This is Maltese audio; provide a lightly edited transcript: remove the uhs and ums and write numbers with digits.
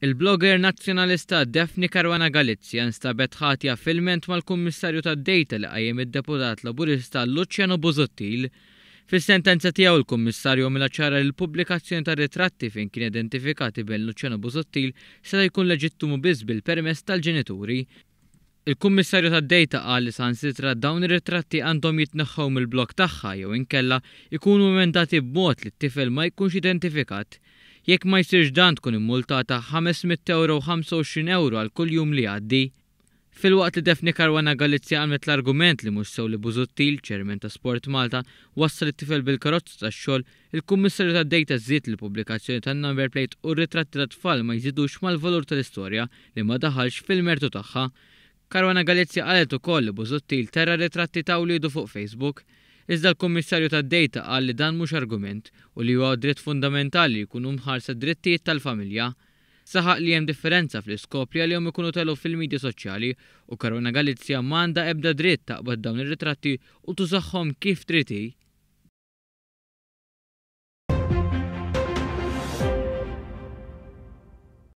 Il-blogger nazzjonalista Daphne Caruana Galizia nstabet ħatja filment mal-Kummissarju tad-Dejta li qajjem id-deputat Laburista Luciano Busuttil. Fis-sentenza tiegħu l-Kummissarju mela ċara li l-pubblikazzjoni ta' ritratti fejn kien identifikati bejn Luciano Busuttil seta' jkun leġittimu biss bil-permess tal-ġenituri. Il-Kummissarju tad-Dejta qal li sansitra dawn ir-ritratti għandhom jitneħħew mill-blog tagħha jew inkella jkunu emendati b'mod li t-tifel ma jkunx identifikat. Jekk ma jsirx dan tkun immultata 500 euro u 25 euro għal kull jum li għaddi. Filwaqt li Daphne Caruana Galizia għalmet l-argument li mhux sew li Busuttil, ċermen ta' Sport Malta, wassal it-tifel bil-karozza tax-xogħol, il-Kummissarju tad-Dejta żied li l-pubblikazzjoni tan-number plate u r-ritratti tat-tfal ma jżidux mal-valur tal-istorja li ma daħalx fil-mertu tagħha. Caruana Galizia qalet ukoll li Busuttil tera ritratti ta' wliedu fuq Facebook. Iżda l-Kummissarju tad-Dejta qal li dan mhux argument u li huwa dritt fundamentali li jkunu mħarsa drittijiet tal-familja. Saħaq li hemm differenza fl-iskopja li hom ikunu telgħu fil-midja soċjali u Caruana Galizia m'għandha ebda dritt taqbad dawn ir-ritratti u tużaħħom kif trid hi.